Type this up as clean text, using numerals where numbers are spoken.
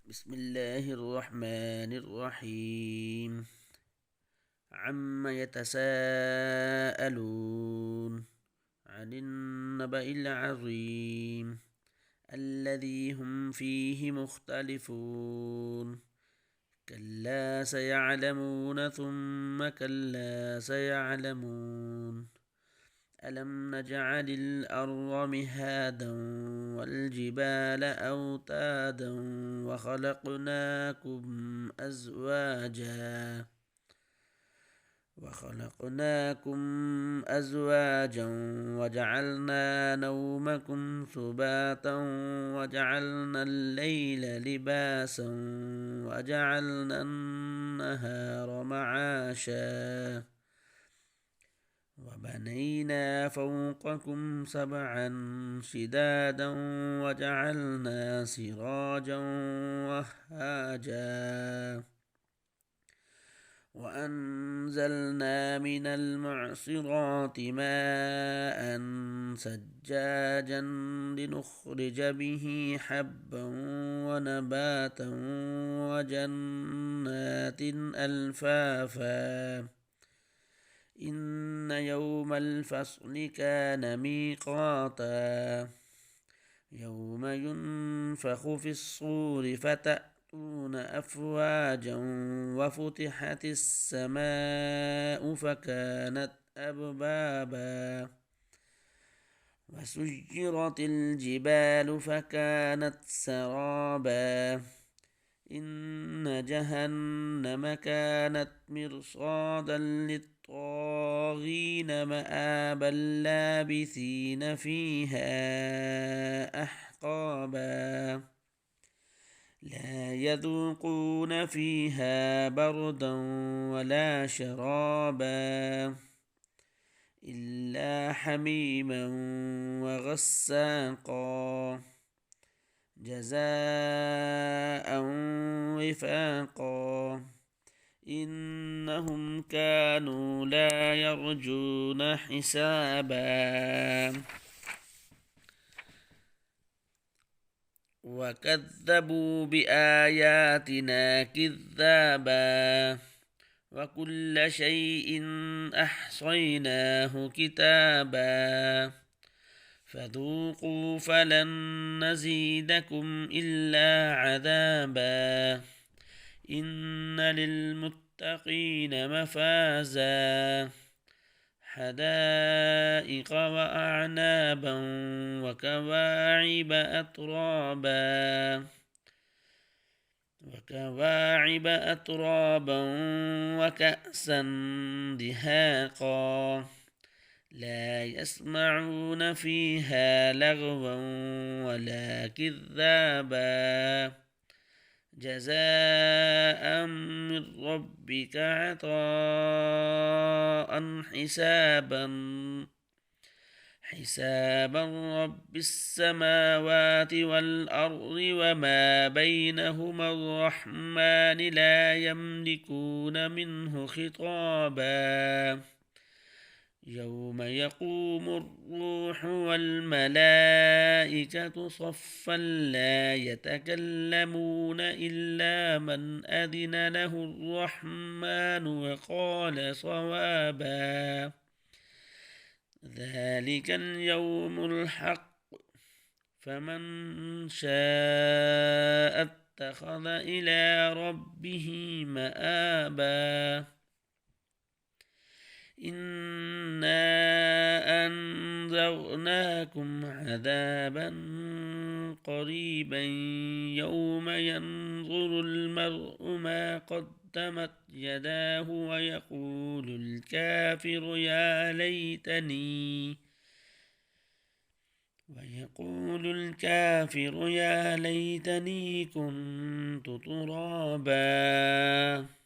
بسم الله الرحمن الرحيم. عم يتساءلون عن النبأ العظيم الذي هم فيه مختلفون. كلا سيعلمون ثم كلا سيعلمون. ألم نجعل الأرض مهادا والجبال أوتادا وخلقناكم أزواجا وجعلنا نومكم سباتا وجعلنا الليل لباسا وجعلنا النهار معاشا وبنينا فوقكم سبعا شدادا وجعلنا سراجا وهاجا وأنزلنا من المعصرات ماء ثجاجا لنخرج به حبا ونباتا وجنات ألفافا إن يوم الفصل كان ميقاتا يوم ينفخ في الصور فتأتون أفواجا وفتحت السماء فكانت أبوابا وسجرت الجبال فكانت سرابا إن جهنم كانت مرصادا للطاغين مآبا لابثين فيها أحقابا لا يذوقون فيها بردا ولا شرابا إلا حميما وغساقا جزاء وفاقا إنهم كانوا لا يرجون حسابا وكذبوا بآياتنا كذابا وكل شيء أحصيناه كتابا فذوقوا فلن نزيدكم إلا عذابا إن للمتقين مفازا حدائق وأعنابا وكواعب أترابا وكأسا دهاقا لا يسمعون فيها لغوا ولا كذابا جزاء من ربك عطاء حسابا رب السماوات والأرض وما بينهما الرحمن لا يملكون منه خطابا يوم يقوم الروح والملائكة صفا لا يتكلمون إلا من أذن له الرحمن وقال صوابا ذلك اليوم الحق فمن شاء اتخذ إلى ربه مآبا إنا أنذرناكم عذابا قريبا يوم ينظر المرء ما قدمت يداه ويقول الكافر يا ليتني كنت ترابا